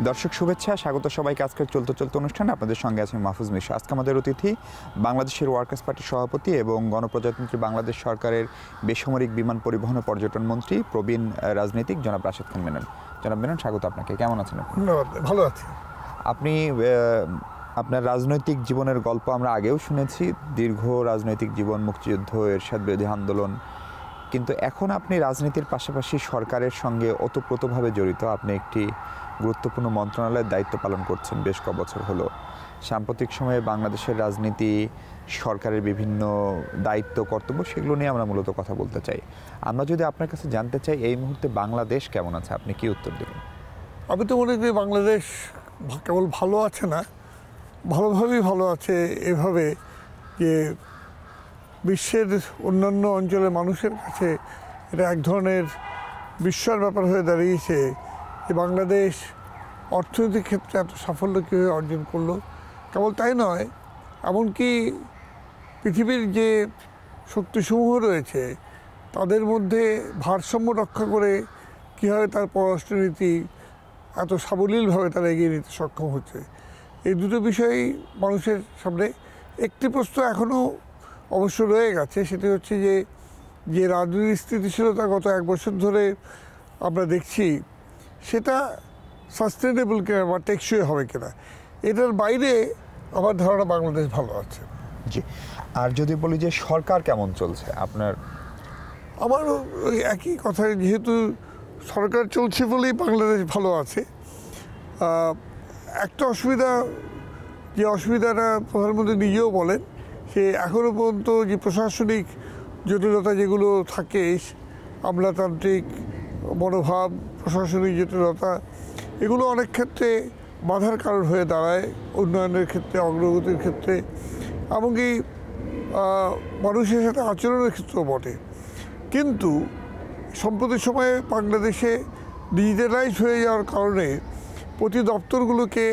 দর্শক শুভেচ্ছা, স্বাগত সবাইকে আজকের চলতে চলতে অনুষ্ঠানে। আপনাদের সঙ্গে আছে মাহফুজ মিশা। আজকে আমাদের অতিথি বাংলাদেশের ওয়ার্কার্স পার্টির সভাপতি এবং গণপ্রজাতন্ত্রী বাংলাদেশ সরকারের বেসামরিক বিমান পরিবহন ও পর্যটন মন্ত্রী প্রবীণ রাজনীতিক জনাব রাশেদ খান মেনন। জনাব মেনন, স্বাগত আপনাকে। কেমন আছেন? ভালো আছি। আপনি আপনার রাজনৈতিক জীবনের গল্প আমরা আগেও শুনেছি, দীর্ঘ রাজনৈতিক জীবন, মুক্তিযুদ্ধ, এরশাদ বিরোধী আন্দোলন, কিন্তু এখন আপনি রাজনীতির পাশাপাশি সরকারের সঙ্গে ওতপ্রোতভাবে জড়িত। আপনি একটি গুরুত্বপূর্ণ মন্ত্রণালয়ের দায়িত্ব পালন করছেন বেশ কবছর হলো। সাম্প্রতিক সময়ে বাংলাদেশের রাজনীতি, সরকারের বিভিন্ন দায়িত্ব কর্তব্য, সেগুলো নিয়ে আমরা মূলত কথা বলতে চাই। আমরা যদি আপনার কাছে জানতে চাই এই মুহূর্তে বাংলাদেশ কেমন আছে, আপনি কি উত্তর দেবেন? আমি তো মনে করি বাংলাদেশ কেবল ভালো আছে না, ভালোভাবেই ভালো আছে। এভাবে যে বিশ্বের অন্যান্য অঞ্চলের মানুষের কাছে এটা এক ধরনের বিস্ময়ের ব্যাপার হয়ে দাঁড়িয়েছে যে বাংলাদেশ অর্থনৈতিক ক্ষেত্রে এত সাফল্য কীভাবে অর্জন করলো। কেবল তাই নয়, এমনকি পৃথিবীর যে শক্তিসমূহ রয়েছে তাদের মধ্যে ভারসাম্য রক্ষা করে কীভাবে তার পররাষ্ট্রনীতি এত সাবলীলভাবে তারা এগিয়ে নিতে সক্ষম হচ্ছে। এই দুটো বিষয়ই মানুষের সামনে। একটি প্রশ্ন এখনও অবশ্য রয়ে গেছে, সেটি হচ্ছে যে রাজনৈতিক স্থিতিশীলতা গত এক বছর ধরে আমরা দেখছি, সেটা সাস্টেনেবল কিনা বা টেকসই হবে কিনা। এটার বাইরে আমার ধারণা বাংলাদেশ ভালো আছে। জি, আর যদি বলি যে সরকার কেমন চলছে আপনার? আমারও ওই একই কথা, যেহেতু সরকার চলছে বলেই বাংলাদেশ ভালো আছে। একটা অসুবিধা, যে অসুবিধাটা প্রধানমন্ত্রী নিজেও বলেন, সে এখনও পর্যন্ত যে প্রশাসনিক জটিলতা যেগুলো থাকে, আমলাতান্ত্রিক মনোভাব, প্রশাসনিক জটিলতা, এগুলো অনেক ক্ষেত্রে বাধার কারণ হয়ে দাঁড়ায় উন্নয়নের ক্ষেত্রে, অগ্রগতির ক্ষেত্রে, এমনকি মানুষের সাথে আচরণের ক্ষেত্রেও বটে। কিন্তু সম্প্রতি সময়ে বাংলাদেশে ডিজিটালাইজ হয়ে যাওয়ার কারণে প্রতি দপ্তরগুলোকে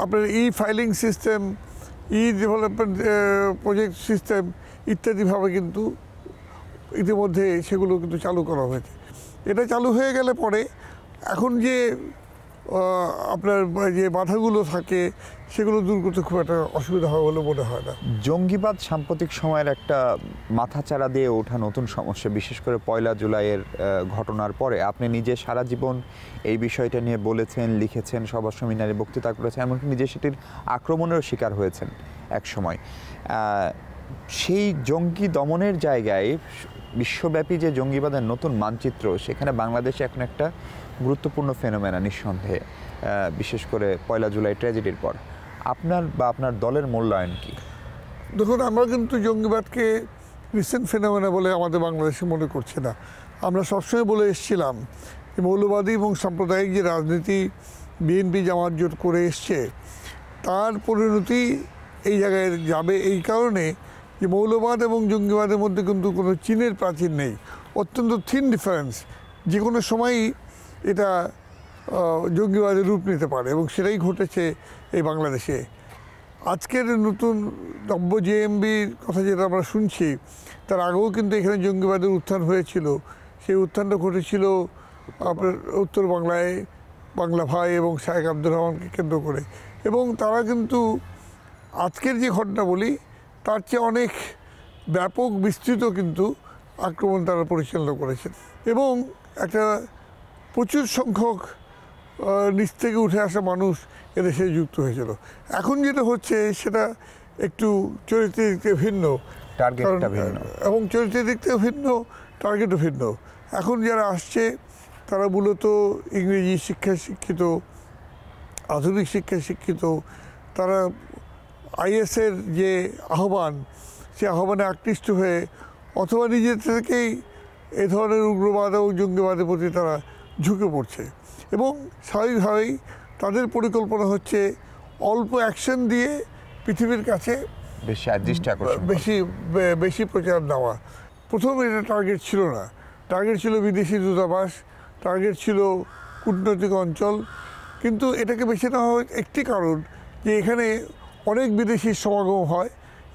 আপনার filing system, development project system ইত্যাদিভাবে কিন্তু ইতিমধ্যে সেগুলো কিন্তু চালু করা হয়েছে। এটা চালু হয়ে গেলে পরে এখন যে আপনার যে বাধাগুলো থাকে সেগুলো দূর করতে খুব একটা অসুবিধা হবে বলে মনে হয় না। জঙ্গিবাদ সাম্প্রতিক সময়ের একটা মাথাচাড়া দিয়ে ওঠা নতুন সমস্যা, বিশেষ করে 1 জুলাইয়ের ঘটনার পরে। আপনি নিজে সারা জীবন এই বিষয়টা নিয়ে বলেছেন, লিখেছেন, সভা সেমিনারে বক্তৃতা করেছেন, এমনকি নিজে সেটির আক্রমণেরও শিকার হয়েছেন এক সময়। সেই জঙ্গি দমনের জায়গায় বিশ্বব্যাপী যে জঙ্গিবাদের নতুন মানচিত্র, সেখানে বাংলাদেশে এখন একটা গুরুত্বপূর্ণ ফেনোমেনা নিঃসন্দেহে, বিশেষ করে 1 জুলাই ট্র্যাজেডির পর। আপনার বা আপনার দলের মূল্যায়ন কি? দেখুন, আমরা কিন্তু জঙ্গিবাদকে রিসেন্ট ফেনোমেনা বলে আমাদের বাংলাদেশে মনে করছি না। আমরা সবসময় বলে এসেছিলাম যে মৌলবাদী এবং সাম্প্রদায়িক যে রাজনীতি বিএনপি জামাত জোট করে এসছে, তার পরিণতি এই জায়গায় যাবে। এই কারণে যে মৌলবাদ এবং জঙ্গিবাদের মধ্যে কিন্তু কোনো চীনের প্রাচীর নেই, অত্যন্ত থিন ডিফারেন্স। যে কোনো সময়ই এটা জঙ্গিবাদের রূপ নিতে পারে, এবং সেটাই ঘটেছে এই বাংলাদেশে। আজকের নতুন নব্য জেএমবির কথা যেটা আমরা শুনছি, তার আগেও কিন্তু এখানে জঙ্গিবাদের উত্থান হয়েছিল। সেই উত্থানটা ঘটেছিল আপনার উত্তর বাংলায়, বাংলা ভাই এবং শায়েখ আব্দুর রহমানকে কেন্দ্র করে। এবং তারা কিন্তু আজকের যে ঘটনা বলি, তার চেয়ে অনেক ব্যাপক বিস্তৃত কিন্তু আক্রমণ তারা পরিচালনা করেছেন, এবং একটা প্রচুর সংখ্যক নিচ থেকে উঠে আসা মানুষ এদেশে যুক্ত হয়েছিল। এখন যেটা হচ্ছে সেটা একটু চরিত্রের দিক থেকে ভিন্ন, এবং চরিত্রের দিক থেকে ভিন্ন, টার্গেটও ভিন্ন। এখন যারা আসছে তারা মূলত ইংরেজি শিক্ষায় শিক্ষিত, আধুনিক শিক্ষায় শিক্ষিত। তারা আইএসের যে আহ্বান, সে আহ্বানে আকৃষ্ট হয়ে অথবা নিজের থেকেই এ ধরনের উগ্রবাদ এবং জঙ্গিবাদের প্রতি তারা ঝুঁকে পড়ছে। এবং স্বাভাবিকভাবেই তাদের পরিকল্পনা হচ্ছে অল্প অ্যাকশন দিয়ে পৃথিবীর কাছে বেশি প্রচার দেওয়া। প্রথমে এটা টার্গেট ছিল না, টার্গেট ছিল বিদেশি দূতাবাস, টার্গেট ছিল কূটনৈতিক অঞ্চল। কিন্তু এটাকে বেছে নেওয়া হয় একটি কারণ, যে এখানে অনেক বিদেশির সমাগম হয়,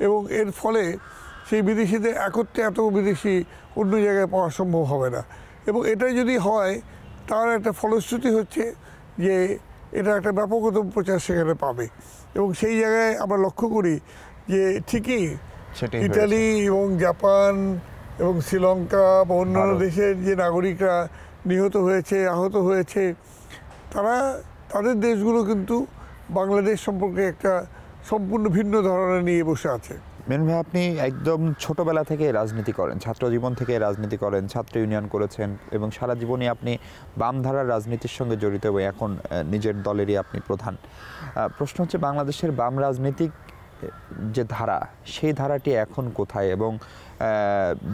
এবং এর ফলে সেই বিদেশিদের একত্রে এত বিদেশি অন্য জায়গায় পাওয়া সম্ভব হবে না। এবং এটা যদি হয়, তার একটা ফলশ্রুতি হচ্ছে যে এটা একটা ব্যাপকতম প্রচার সেখানে পাবে। এবং সেই জায়গায় আমরা লক্ষ্য করি যে ঠিকই সেটাই ইতালি এবং জাপান এবং শ্রীলঙ্কা বা অন্যান্য ভারত। দেশের যে নাগরিকরা নিহত হয়েছে, আহত হয়েছে, তারা তাদের দেশগুলো কিন্তু বাংলাদেশ সম্পর্কে একটা সম্পূর্ণ ভিন্ন ধারণা নিয়ে বসে আছে। মেনন ভাই, আপনি একদম ছোটবেলা থেকে রাজনীতি করেন, ছাত্র জীবন থেকে রাজনীতি করেন, ছাত্র ইউনিয়ন করেছেন এবং সারা জীবনই আপনি বামধারার রাজনীতির সঙ্গে জড়িত এবং এখন নিজের দলেরই আপনি প্রধান। প্রশ্ন হচ্ছে, বাংলাদেশের বাম রাজনীতিক যে ধারা, সেই ধারাটি এখন কোথায়? এবং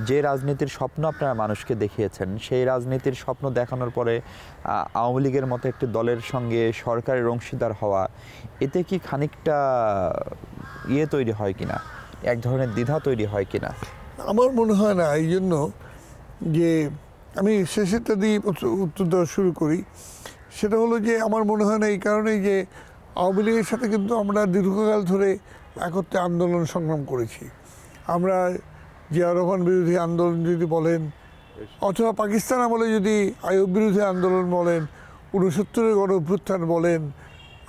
যে রাজনীতির স্বপ্ন আপনারা মানুষকে দেখিয়েছেন, সেই রাজনীতির স্বপ্ন দেখানোর পরে আওয়ামী লীগের মতো একটি দলের সঙ্গে সরকারের অংশীদার হওয়া, এতে কি খানিকটা তৈরি হয় কিনা, এক ধরনের দ্বিধা তৈরি হয় কিনা? আমার মনে হয় না। এই জন্য যে আমি শেষেরটা দিয়ে উত্তর দেওয়া শুরু করি, সেটা হলো যে আমার মনে হয় না এই কারণেই যে আওয়ামী লীগের সাথে কিন্তু আমরা দীর্ঘকাল ধরে একত্রে আন্দোলন সংগ্রাম করেছি। আমরা জিয়া রহমান বিরোধী আন্দোলন যদি বলেন, অথবা পাকিস্তান আমলে যদি আইয়ুব বিরোধী আন্দোলন বলেন, 69-এর গণ অভ্যুত্থান বলেন,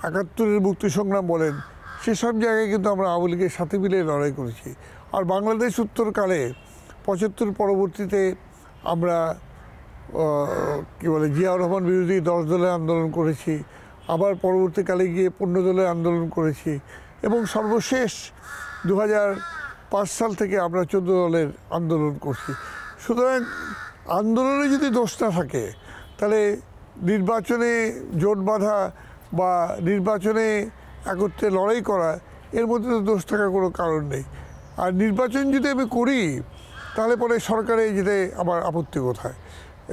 71-এর মুক্তি সংগ্রাম বলেন, সেসব জায়গায় কিন্তু আমরা আওয়ামী লীগের সাথে মিলে লড়াই করেছি। আর বাংলাদেশ উত্তরকালে 75 পরবর্তীতে আমরা কি বলে জিয়া রহমান বিরোধী 10 দলের আন্দোলন করেছি, আবার পরবর্তীকালে গিয়ে 15 দলের আন্দোলন করেছি এবং সর্বশেষ 2005 সাল থেকে আমরা 14 দলের আন্দোলন করছি। সুতরাং আন্দোলনে যদি দোষ না থাকে, তাহলে নির্বাচনে জোট বাঁধা বা নির্বাচনে একত্রে লড়াই করা, এর মধ্যে তো দোষ থাকার কোনো কারণ নেই। আর নির্বাচন যদি আমি করি, তাহলে পরে সরকারে যেতে আমার আপত্তি কোথায়?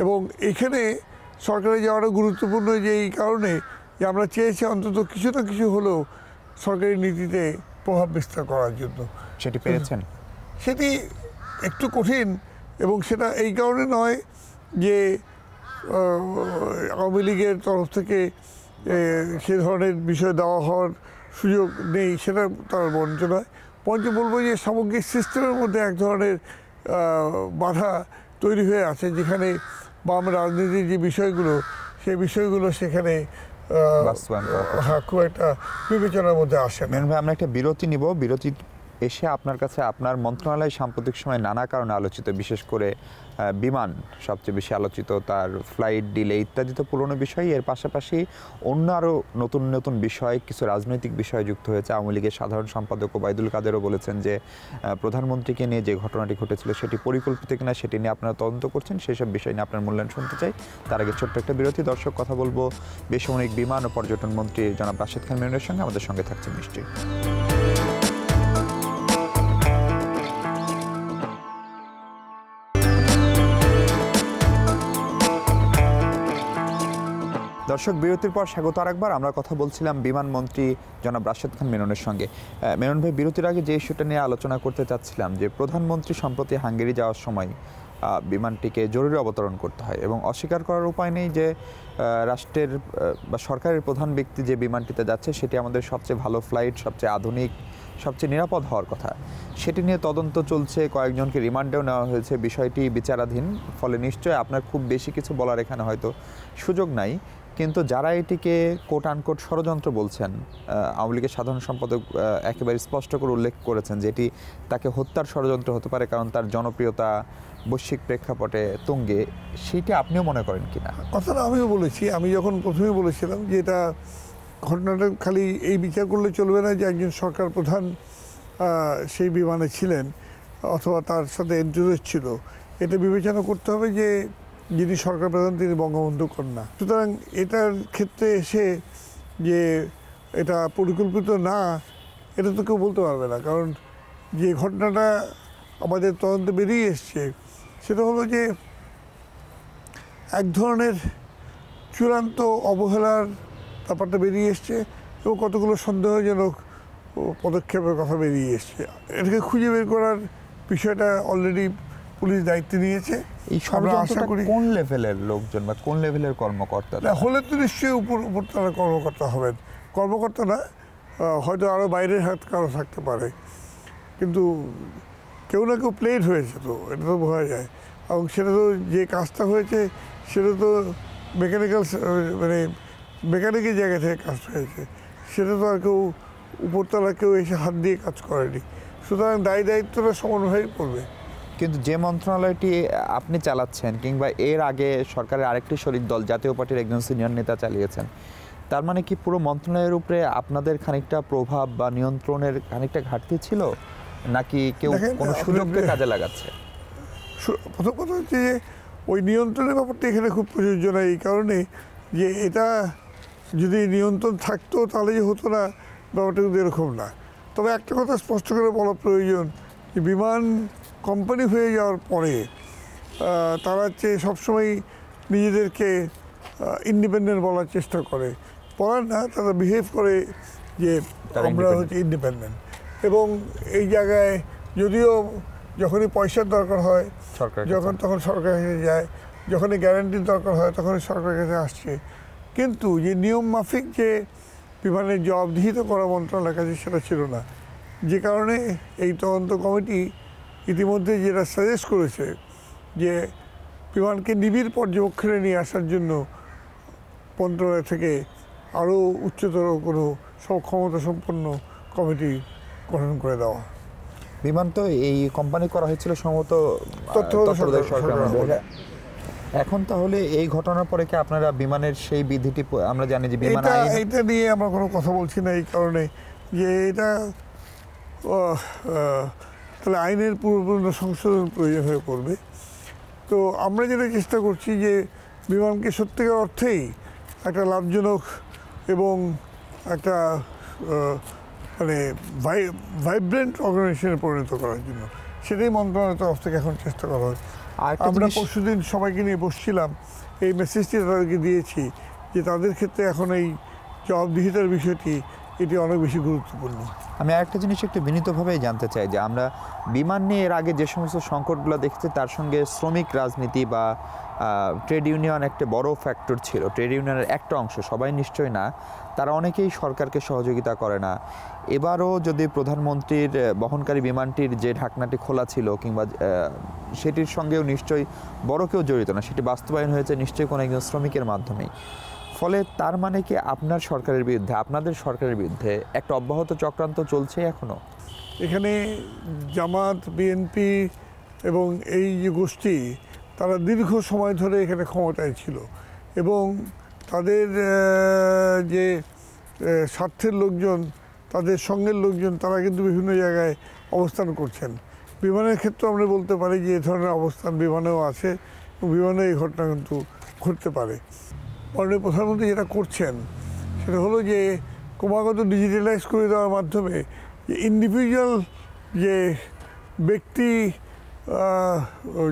এবং এখানে সরকারে যাওয়াটা গুরুত্বপূর্ণ যে এই কারণে যে আমরা চেয়েছি অন্তত কিছু না কিছু হলেও সরকারি নীতিতে প্রভাব বিস্তার করার জন্য। সেটি পেরেছেন? সেটি একটু কঠিন, এবং সেটা এই কারণে নয় যে আওয়ামী লীগের তরফ থেকে সে ধরনের বিষয় দেওয়া হওয়ার সুযোগ নেই, সেটা তার বঞ্চ নয়। বঞ্চ বলবো যে সামগ্রিক সিস্টেমের মধ্যে এক ধরনের বাধা তৈরি হয়ে আছে, যেখানে বাম রাজনীতির যে বিষয়গুলো, সেই বিষয়গুলো সেখানে খুব একটা বিবেচনার মধ্যে আসে না। মেনন ভাই, আমরা একটা বিরতি নিব। বিরতি এসে আপনার কাছে আপনার মন্ত্রণালয় সাম্প্রতিক সময় নানা কারণে আলোচিত, বিশেষ করে বিমান সবচেয়ে বেশি আলোচিত, তার ফ্লাইট ডিলে ইত্যাদি তো পুরনো বিষয়। এর পাশাপাশি অন্য আরও নতুন নতুন বিষয়, কিছু রাজনৈতিক বিষয় যুক্ত হয়েছে। আওয়ামী লীগের সাধারণ সম্পাদক ওবায়দুল কাদেরও বলেছেন যে প্রধানমন্ত্রীকে নিয়ে যে ঘটনাটি ঘটেছিল সেটি পরিকল্পিত কিনা সেটি নিয়ে আপনারা তদন্ত করছেন। সেসব বিষয় নিয়ে আপনার মূল্যায়ন শুনতে চাই। তার আগে ছোট্ট একটা বিরতি। দর্শক, কথা বলবো বেসামরিক বিমান ও পর্যটন মন্ত্রী জনাব রাশেদ খান মেননের সঙ্গে। আমাদের সঙ্গে থাকছেন নিশ্চয়ই। দর্শক, বিরতির পর স্বাগত আরেকবার। আমরা কথা বলছিলাম বিমানমন্ত্রী জনাব রাশেদ খান মেননের সঙ্গে। মেনন ভাই, বিরতির আগে যে ইস্যুটা নিয়ে আলোচনা করতে চাচ্ছিলাম, যে প্রধানমন্ত্রী সম্প্রতি হাঙ্গেরি যাওয়ার সময় বিমানটিকে জরুরি অবতরণ করতে হয় এবং অস্বীকার করার উপায় নেই যে রাষ্ট্রের বা সরকারের প্রধান ব্যক্তি যে বিমানটিতে যাচ্ছে সেটি আমাদের সবচেয়ে ভালো ফ্লাইট, সবচেয়ে আধুনিক, সবচেয়ে নিরাপদ হওয়ার কথা। সেটি নিয়ে তদন্ত চলছে, কয়েকজনকে রিমান্ডেও নেওয়া হয়েছে, বিষয়টি বিচারাধীন। ফলে নিশ্চয়ই আপনার খুব বেশি কিছু বলার এখানে হয়তো সুযোগ নাই। কিন্তু যারা এটিকে কোট আনকোট ষড়যন্ত্র বলছেন, আওয়ামী লীগের সাধারণ সম্পাদক একেবারে স্পষ্ট করে উল্লেখ করেছেন যে এটি তাকে হত্যার ষড়যন্ত্র হতে পারে, কারণ তার জনপ্রিয়তা বৈশ্বিক প্রেক্ষাপটে তুঙ্গে। সেইটা আপনিও মনে করেন কিনা? কথাটা আমিও বলেছি। আমি যখন প্রথমে বলেছিলাম যে এটা ঘটনাটা খালি এই বিচার করলে চলবে না যে একজন সরকার প্রধান সেই বিমানে ছিলেন অথবা তার সাথে এন্টুরেস্ট ছিল, এটা বিবেচনা করতে হবে যে যিনি সরকার প্রধান তিনি বঙ্গবন্ধু কন্যা। সুতরাং এটার ক্ষেত্রে এসে যে এটা পরিকল্পিত না, এটা তো কেউ বলতে পারবে না। কারণ যে ঘটনাটা আমাদের তদন্তে বেরিয়ে এসছে সেটা হলো যে এক ধরনের চূড়ান্ত অবহেলার ব্যাপারটা বেরিয়ে এসছে এবং কতগুলো সন্দেহজনক পদক্ষেপের কথা বেরিয়ে এসছে। এটাকে খুঁজে বের করার বিষয়টা অলরেডি পুলিশ দায়িত্ব নিয়েছে। এই ষড়যন্ত্রটা কোন লেভেলের লোকজন বা কোন লেভেলের কর্মকর্তা হলে তো নিশ্চয়ই উপর তারা কর্মকর্তা হবেন। কর্মকর্তা না, হয়তো আরও বাইরের হাত কারো থাকতে পারে, কিন্তু কেউ না কেউ প্লেট হয়েছে, তো এটা তো বোঝা যায়। এবং সেটা তো যে কাজটা হয়েছে সেটা তো মেকানিক্যাল মানে মেকানিকের জায়গা থেকে কাজ হয়েছে, সেটা তো আর কেউ উপরতলা কেউ এসে হাত দিয়ে কাজ করেনি। সুতরাং দায়িত্বটা সমন্বয়েই পড়বে। কিন্তু যে মন্ত্রণালয়টি আপনি চালাচ্ছেন কিংবা এর আগে সরকারের আরেকটি শরিক দল জাতীয় পার্টির একজন সিনিয়র নেতা চালিয়েছেন, তার মানে কি পুরো মন্ত্রণালয়ের উপরে আপনাদের খানিকটা প্রভাব বা নিয়ন্ত্রণের খানিকটা ঘাটতি ছিল, নাকি কেউ কোনো সুযোগকে কাজে লাগাচ্ছে? প্রথম কথা হচ্ছে যে ওই নিয়ন্ত্রণের ব্যাপারটা এখানে খুব প্রযোজ্য না, এই কারণে যে এটা যদি নিয়ন্ত্রণ থাকতো তাহলে যে হতো না, ব্যাপারটা কিন্তু এরকম না। তবে একটা কথা স্পষ্ট করে বলা প্রয়োজন যে বিমান কোম্পানি হয়ে যাওয়ার পরে তারা হচ্ছে সবসময় নিজেদেরকে ইন্ডিপেন্ডেন্ট বলার চেষ্টা করে, বলার না, তারা বিহেভ করে যে আমরা হচ্ছে ইন্ডিপেন্ডেন্ট। এবং এই জায়গায় যদিও যখনই পয়সার দরকার হয় তখন সরকারের কাছে যায়, যখনই গ্যারান্টির দরকার হয় তখনই সরকারের কাছে আসছে, কিন্তু যে নিয়ম মাফিক যে বিমানের জবাবদিহিত করা মন্ত্রণালয়ের কাছে সেটা ছিল না। যে কারণে এই তদন্ত কমিটি ইতিমধ্যে যেটা সাজেস্ট করেছে যে বিমানকে নিবিড় পর্যবেক্ষণে নিয়ে আসার জন্য মন্ত্রণালয় থেকে আরও উচ্চতর কোনো ক্ষমতা সম্পন্ন কমিটি গঠন করে দেওয়া। বিমান তো এই কোম্পানি করা হয়েছিল সম্ভবত সরকার। এখন তাহলে এই ঘটনার পরে কি আপনারা বিমানের সেই বিধিটি, আমরা জানি যে বিমান এটা নিয়ে আমরা কোনো কথা বলছি না, এই কারণে যে এটা তাহলে আইনের পূর্ণ সংশোধন প্রয়োজন হয়ে পড়বে। তো আমরা যেটা চেষ্টা করছি যে বিমানকে সত্যিকার অর্থেই একটা লাভজনক এবং একটা মানে ভাইব্রেন্ট অর্গানাইজেশনে পরিণত করার জন্য, সেটাই মন্ত্রণালয়ের তরফ থেকে এখন চেষ্টা করা হচ্ছে। আমরা পরশুদিন সবাইকে নিয়ে বসছিলাম, এই মেসেজটি তাদেরকে দিয়েছি যে তাদের ক্ষেত্রে এখন এই জবাবদিহিতার বিষয়টি এটি অনেক বেশি গুরুত্বপূর্ণ। আমি আরেকটা জিনিস একটু বিনীতভাবেই জানতে চাই যে আমরা বিমান নিয়ে এর আগে যে সমস্ত সংকটগুলো দেখেছি তার সঙ্গে শ্রমিক রাজনীতি বা ট্রেড ইউনিয়ন একটা বড় ফ্যাক্টর ছিল। ট্রেড ইউনিয়নের একটা অংশ, সবাই নিশ্চয়ই না, তারা অনেকেই সরকারকে সহযোগিতা করে না। এবারও যদি প্রধানমন্ত্রীর বহনকারী বিমানটির যে ঢাকনাটি খোলা ছিল কিংবা সেটির সঙ্গেও নিশ্চয়ই বড় কেউ জড়িত না, সেটি বাস্তবায়ন হয়েছে নিশ্চয়ই কোনো একজন শ্রমিকের মাধ্যমেই। ফলে তার মানে কি আপনার সরকারের বিরুদ্ধে, আপনাদের সরকারের বিরুদ্ধে একটা অব্যাহত চক্রান্ত চলছে এখনো? এখানে জামাত, বিএনপি এবং এই যে গোষ্ঠী, তারা দীর্ঘ সময় ধরে এখানে ক্ষমতায় ছিল এবং তাদের যে স্বার্থের লোকজন, তাদের সঙ্গের লোকজন, তারা কিন্তু বিভিন্ন জায়গায় অবস্থান করছেন। বিমানের ক্ষেত্রে আমরা বলতে পারি যে এ ধরনের অবস্থান বিমানেও আছে এবং বিমানে এই ঘটনা কিন্তু ঘটতে পারে। মাননীয় প্রধানমন্ত্রী যেটা করছেন সেটা হলো যে ক্রমাগত ডিজিটালাইজ করে দেওয়ার মাধ্যমে যে ইন্ডিভিজুয়াল যে ব্যক্তি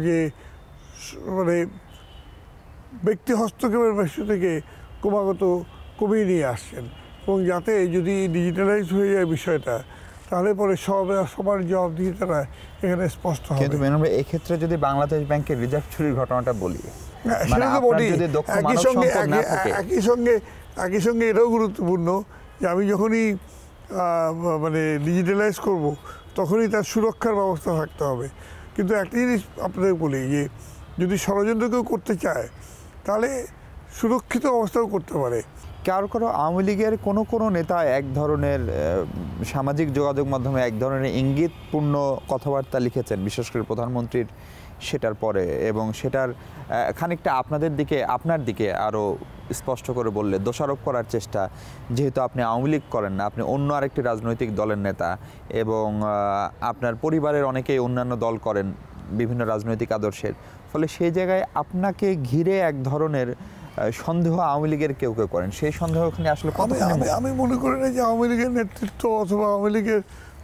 যে মানে ব্যক্তি হস্তক্ষেপের বিষয় থেকে ক্রমাগত কমিয়ে নিয়ে আসছেন, এবং যাতে যদি ডিজিটালাইজ হয়ে যায় বিষয়টা, তাহলে পরে সবার জবাবদিহিতাটা এখানে স্পষ্ট হবে। কিন্তু এক্ষেত্রে যদি বাংলাদেশ ব্যাংকের রিজার্ভ চুরির ঘটনাটা বলি, একই সঙ্গে এটাও গুরুত্বপূর্ণ যে আমি যখনই মানে ডিজিটালাইজ করব তখনই তার সুরক্ষার ব্যবস্থা থাকতে হবে। কিন্তু একটা জিনিস আপনাদের বলি যে যদি ষড়যন্ত্র কেউ করতে চায় তাহলে সুরক্ষিত অবস্থাও করতে পারে। কারো আওয়ামী লীগের কোনো নেতা এক ধরনের সামাজিক যোগাযোগ মাধ্যমে এক ধরনের ইঙ্গিতপূর্ণ কথাবার্তা লিখেছেন, বিশেষ করে প্রধানমন্ত্রীর সেটার পরে, এবং সেটার খানিকটা আপনার দিকে আরও স্পষ্ট করে বললে দোষারোপ করার চেষ্টা, যেহেতু আপনি আওয়ামী লীগ করেন না, আপনি অন্য আরেকটি রাজনৈতিক দলের নেতা এবং আপনার পরিবারের অনেকেই অন্যান্য দল করেন বিভিন্ন রাজনৈতিক আদর্শের, ফলে সেই জায়গায় আপনাকে ঘিরে এক ধরনের সন্দেহ আওয়ামী লীগের কেউ করেন। সেই সন্দেহ ওখানে আসলে আমি মনে করি না যে আওয়ামী লীগের নেতৃত্ব অথবা আওয়ামী লীগের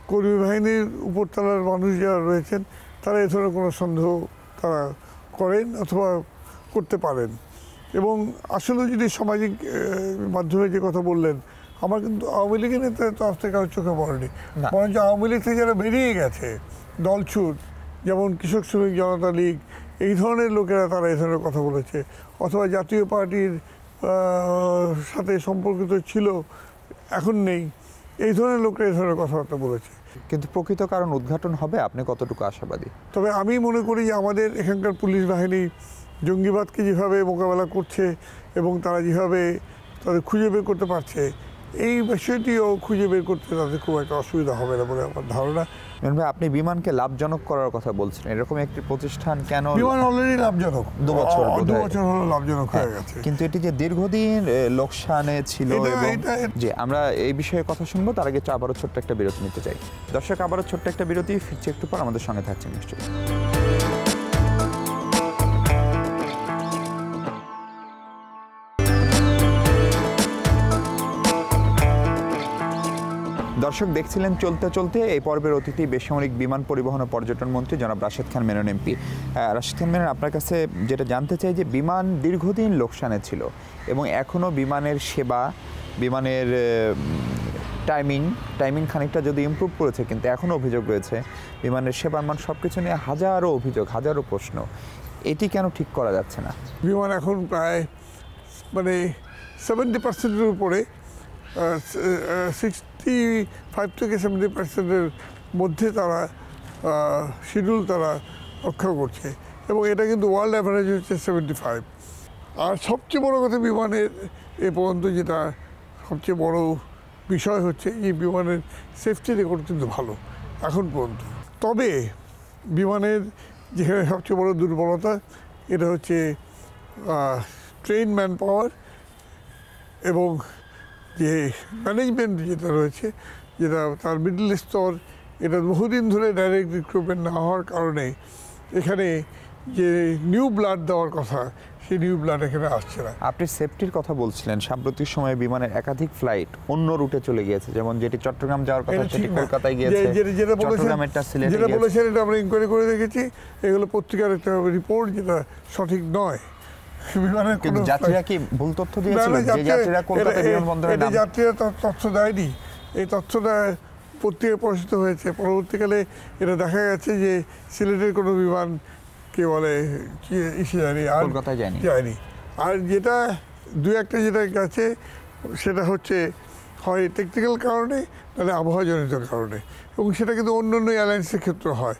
কর্মী বাহিনীর উপরতলার মানুষ যারা রয়েছেন তারা এ ধরনের কোনো সন্দেহ তারা করেন অথবা করতে পারেন। এবং আসলে যদি সামাজিক মাধ্যমে যে কথা বললেন, আমার কিন্তু আওয়ামী লীগের নেতাদের তরফ থেকে কারোর চোখে পড়েনি, বরঞ্চ আওয়ামী লীগ থেকে যারা বেরিয়ে গেছে দলছুট, যেমন কৃষক শ্রমিক জনতা লীগ, এই ধরনের লোকেরা তারা এই ধরনের কথা বলেছে, অথবা জাতীয় পার্টির সাথে সম্পর্কিত ছিল এখন নেই, এই ধরনের লোকেরা এই ধরনের কথাবার্তা বলেছে। কিন্তু প্রকৃত কারণ উদ্ঘাটন হবে, আপনি কতটুকু আশাবাদী? তবে আমি মনে করি যে আমাদের এখানকার পুলিশ বাহিনী জঙ্গিবাদকে যেভাবে মোকাবেলা করছে এবং তারা যেভাবে তাদের খুঁজে বের করতে পারছে, এই বিষয়টিও খুঁজে বের করতে তাদের খুব একটা অসুবিধা হবে না বলে আমার ধারণা। মেনন ভাই, আপনি বিমানকে লাভজনক করার কথা বলছেন, এরকম একটি প্রতিষ্ঠান কেন? বিমান অলরেডি লাভজনক, 2 বছর 2 বছর হলো লাভজনক হয়ে গেছে, কিন্তু এটি যে দীর্ঘদিন লোকসানে ছিল। এবং যে আমরা এই বিষয়ে কথা শুনবো, তার আগে আবারও ছোট্ট একটা বিরতি নিতে চাই। দর্শক, আবারও ছোট্ট একটা বিরতি, ফিরছি একটু পর, আমাদের সঙ্গে থাকছেন নিশ্চয়ই। দর্শক দেখছিলেন চলতে চলতে এই পর্বের অতিথি বেসামরিক বিমান পরিবহন ও পর্যটন মন্ত্রী জনাব রাশেদ খান মেনন এমপি। রাশেদ খান মেনন, আপনার কাছে যেটা জানতে চাই যে বিমান দীর্ঘদিন লোকসানে ছিল এবং এখনও বিমানের সেবা, বিমানের টাইমিং খানিকটা যদি ইমপ্রুভ করেছে, কিন্তু এখনও অভিযোগ রয়েছে বিমানের সেবার মান, সব কিছু নিয়ে হাজারো অভিযোগ, হাজারো প্রশ্ন। এটি কেন ঠিক করা যাচ্ছে না? বিমান এখন প্রায় 70%-এর উপরে, 65 থেকে 70%-এর মধ্যে তারা শিডিউল তারা রক্ষা করছে, এবং এটা কিন্তু ওয়ার্ল্ড অ্যাভারেজ হচ্ছে 75। আর সবচেয়ে বড় কথা, বিমানের এ পর্যন্ত যেটা সবচেয়ে বড় বিষয় হচ্ছে এই বিমানের সেফটি রেকর্ড কিন্তু ভালো এখন পর্যন্ত। তবে বিমানের যেখানে সবচেয়ে বড় দুর্বলতা, এটা হচ্ছে ট্রেন ম্যান পাওয়ার এবং যে ম্যানেজমেন্ট যেটা রয়েছে, যেটা তার মিডল স্তর, এটা বহুদিন ধরে ডাইরেক্ট রিক্রুটমেন্ট না হওয়ার কারণে এখানে যে নিউ ব্লাড দেওয়ার কথা, সেই নিউ ব্লাড এখানে আসছে না। আপনি সেফটির কথা বলছিলেন, সাম্প্রতিক সময়ে বিমানের একাধিক ফ্লাইট অন্য রুটে চলে গিয়েছে, যেমন যেটি চট্টগ্রাম যাওয়ার কথা সেটি কলকাতায় গিয়েছে, চট্টগ্রামেরটা সিলেটে যেটা গিয়েছে। বলেছেন এটা আমরা ইনকোয়ারি করে দেখেছি, এগুলো পত্রিকার একটা রিপোর্ট, যেটা সঠিক নয়। বিমানের কিন্তু যাত্রীরা কি ভুল তথ্য দিয়েছিল? যে যাত্রীরা কলকাতা বিমানবন্দরে নাম, যাত্রীরা তথ্য দেয়নি, এই তথ্যটা পত্রিকায় প্রকাশিত হয়েছে। পরবর্তীকালে এটা দেখা গেছে যে সিলেটের কোনো বিমান কে বলে ইসে যায়নি, আর কলকাতায় যায়নি। আর যেটা দু একটা যেটা গেছে, সেটা হচ্ছে হয় টেকনিক্যাল কারণে, নাহলে আবহাওয়াজনিত কারণে, এবং সেটা কিন্তু অন্য অন্য এয়ারলাইন্সের ক্ষেত্রে হয়।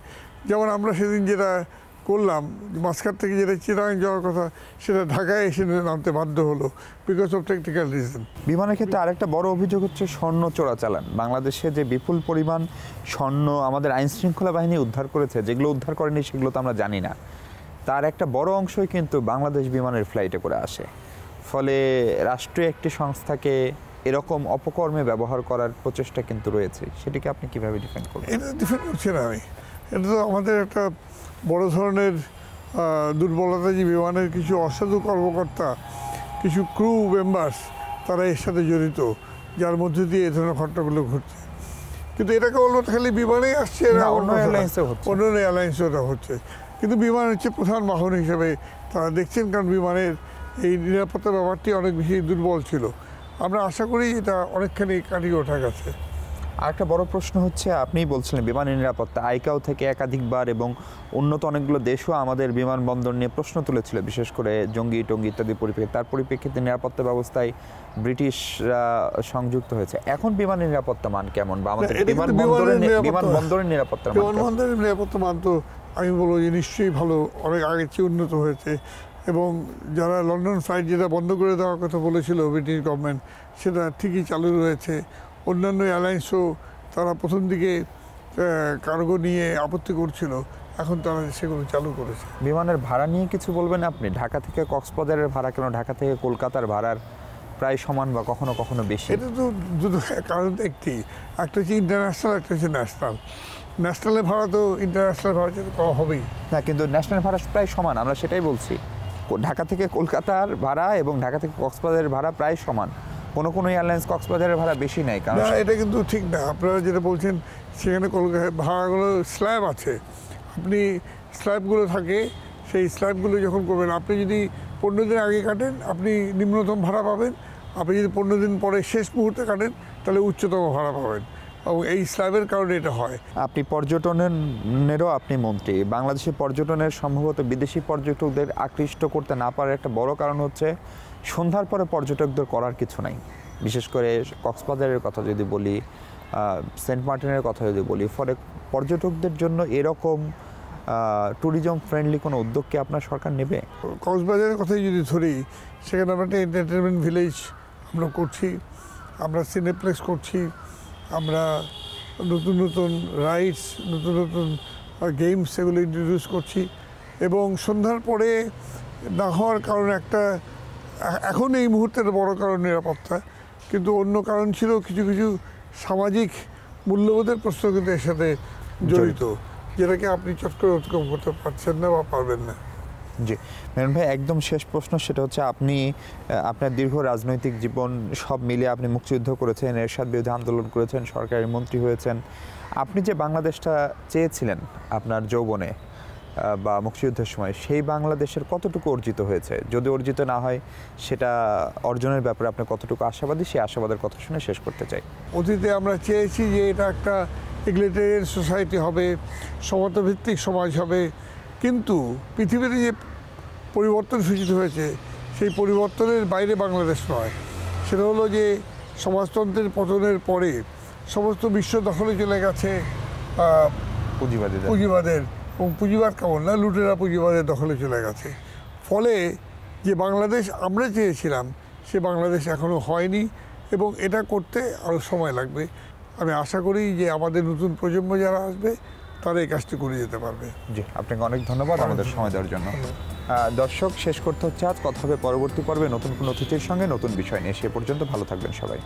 যেমন আমরা সেদিন যেটা করলাম, মাসকাট থেকে যেটা চিরাং যাওয়ার কথা, সেটা ঢাকায় এসে নামতে বাধ্য হলো বিকজ অফ টেকনিক্যাল রিজন। বিমানের ক্ষেত্রে আরেকটা বড় অভিযোগ হচ্ছে স্বর্ণ চোরাচালান। বাংলাদেশে যে বিপুল পরিমাণ স্বর্ণ আমাদের আইন শৃঙ্খলা বাহিনী উদ্ধার করেছে, যেগুলো উদ্ধার করেনি সেগুলো তো আমরা জানি না, তার একটা বড় অংশই কিন্তু বাংলাদেশ বিমানের ফ্লাইটে করে আসে। ফলে রাষ্ট্রীয় একটি সংস্থাকে এরকম অপকর্মে ব্যবহার করার প্রচেষ্টা কিন্তু রয়েছে, সেটিকে আপনি কিভাবে ডিফেন্ড করবেন? এটা ডিফেন্ড করছি না আমি, এটা তো আমাদের একটা বড় ধরনের দুর্বলতা, যে বিমানের কিছু অসাধু কর্মকর্তা, কিছু ক্রু মেম্বার্স, তারা এর সাথে জড়িত, যার মধ্যে দিয়ে এই ধরনের ঘটনাগুলো ঘটছে। কিন্তু এটা কেবলমাত্র খালি বিমানেই আসছে, অন্য এয়ারলাইন্সে ওটা হচ্ছে। কিন্তু বিমান হচ্ছে প্রধান বাহন হিসেবে তারা দেখছেন, কারণ বিমানের এই নিরাপত্তা ব্যাপারটি অনেক বেশি দুর্বল ছিল। আমরা আশা করি এটা অনেকখানি কাটিয়ে ওঠা গেছে। আরেকটা বড় প্রশ্ন হচ্ছে, আপনিই বলছিলেন বিমানের নিরাপত্তা, আইকাও থেকে একাধিকবার এবং উন্নত অনেকগুলো দেশও আমাদের বিমানবন্দর নিয়ে প্রশ্ন তুলেছিল, বিশেষ করে জঙ্গি টঙ্গি ইত্যাদি পরিপ্রেক্ষিতে। তার পরিপ্রেক্ষিতে নিরাপত্তা ব্যবস্থায় ব্রিটিশরা সংযুক্ত হয়েছে। এখন বিমানের নিরাপত্তা মান কেমন, বা আমাদের বিমানবন্দরের নিরাপত্তা মান তো আমি বলবো যে নিশ্চয়ই ভালো, অনেক আগের চেয়ে উন্নত হয়েছে। এবং যারা লন্ডন ফ্লাইট যেটা বন্ধ করে দেওয়ার কথা বলেছিল ব্রিটিশ গভর্নমেন্ট, সেটা ঠিকই চালু রয়েছে। অন্যান্য এয়ারলাইন্সও তারা প্রথম দিকে কার্গো নিয়ে আপত্তি করছিল, এখন তারা সেগুলো চালু করেছে। বিমানের ভাড়া নিয়ে কিছু বলবেন আপনি? ঢাকা থেকে কক্সবাজারের ভাড়া কেন ঢাকা থেকে কলকাতার ভাড়ার প্রায় সমান বা কখনো কখনো বেশি? এটা তো দুটো কারণ, একটা হচ্ছে ইন্টারন্যাশনাল, একটা হচ্ছে ন্যাশনাল। ন্যাশনালের ভাড়া তো ইন্টারন্যাশনাল ভাড়া যেটা কম হবেই না, কিন্তু ন্যাশনাল ভাড়া প্রায় সমান, আমরা সেটাই বলছি। ঢাকা থেকে কলকাতার ভাড়া এবং ঢাকা থেকে কক্সবাজারের ভাড়া প্রায় সমান। কোনো কোনো এয়ারলাইন্স কক্সবাজারের ভাড়া বেশি নেয়, কারণ এটা কিন্তু ঠিক না। আপনারা যেটা বলছেন, সেখানে ভাড়াগুলো স্ল্যাব আছে, আপনি স্ল্যাবগুলো থাকে, সেই স্ল্যাবগুলো যখন করবেন, আপনি যদি 15 দিন আগে কাটেন আপনি নিম্নতম ভাড়া পাবেন, আপনি যদি 15 দিন পরে শেষ মুহূর্তে কাটেন তাহলে উচ্চতম ভাড়া পাবেন, এবং এই স্ল্যাবের কারণে এটা হয়। আপনি পর্যটনেরও আপনি মন্ত্রী। বাংলাদেশের পর্যটনের সম্ভবত বিদেশি পর্যটকদের আকৃষ্ট করতে না পারার একটা বড় কারণ হচ্ছে সন্ধ্যার পরে পর্যটকদের করার কিছু নাই। বিশেষ করে কক্সবাজারের কথা যদি বলি, সেন্ট মার্টিনের কথা যদি বলি, ফলে পর্যটকদের জন্য এরকম ট্যুরিজম ফ্রেন্ডলি কোনো উদ্যোগ কি আপনার সরকার নেবে? কক্সবাজারের কথাই যদি ধরি, সেখানে আমরা একটা এন্টারটেনমেন্ট ভিলেজ আমরা করছি, আমরা সিনেপ্লেক্স করছি, আমরা নতুন নতুন রাইডস, নতুন নতুন গেমস এগুলো ইন্ট্রোডিউস করছি। এবং সন্ধ্যার পরে না হওয়ার কারণ একটা, এখন এই মুহূর্তের বড় কারণ নিরাপত্তা, কিন্তু অন্য কারণ ছিল কিছু কিছু সামাজিক মূল্যবোধের প্রশ্ন কিন্তু এর সাথে জড়িত, যেটাকে আপনি চট করে অতিক্রম করতে পারছেন না বা পারবেন না। জি মেনন ভাই, একদম শেষ প্রশ্ন, সেটা হচ্ছে আপনি আপনার দীর্ঘ রাজনৈতিক জীবন সব মিলিয়ে আপনি মুক্তিযুদ্ধ করেছেন, এরশাদ বিরোধী আন্দোলন করেছেন, সরকারি মন্ত্রী হয়েছেন। আপনি যে বাংলাদেশটা চেয়েছিলেন আপনার যৌবনে বা মুক্তিযুদ্ধের সময়, সেই বাংলাদেশের কতটুকু অর্জিত হয়েছে? যদি অর্জিত না হয়, সেটা অর্জনের ব্যাপারে আপনি কতটুকু আশাবাদী, সেই আশাবাদের কথা শুনে শেষ করতে চাই। অতীতে আমরা চেয়েছি যে এটা একটা এগ্লিটেরিয়ান সোসাইটি হবে, সমতাভিত্তিক সমাজ হবে, কিন্তু পৃথিবীতে যে পরিবর্তন সূচিত হয়েছে সেই পরিবর্তনের বাইরে বাংলাদেশ নয়। সেটা হলো যে সমাজতন্ত্রের পতনের পরে সমস্ত বিশ্ব দখলে চলে গেছে পুঁজিবাদের, এবং পুঁজিবাদ কেমন না, লুটেরা পুঁজিবাদের দখলে চলে গেছে। ফলে যে বাংলাদেশ আমরা চেয়েছিলাম সে বাংলাদেশ এখনও হয়নি, এবং এটা করতে আরও সময় লাগবে। আমি আশা করি যে আমাদের নতুন প্রজন্ম যারা আসবে তারা এই কাজটি করে যেতে পারবে। জি, আপনাকে অনেক ধন্যবাদ আমাদের সময় দেওয়ার জন্য। দর্শক, শেষ করতে হচ্ছে আজ, কথা হবে পরবর্তী পর্বে নতুন কোনো অতিথির সঙ্গে নতুন বিষয় নিয়ে। সে পর্যন্ত ভালো থাকবেন সবাই।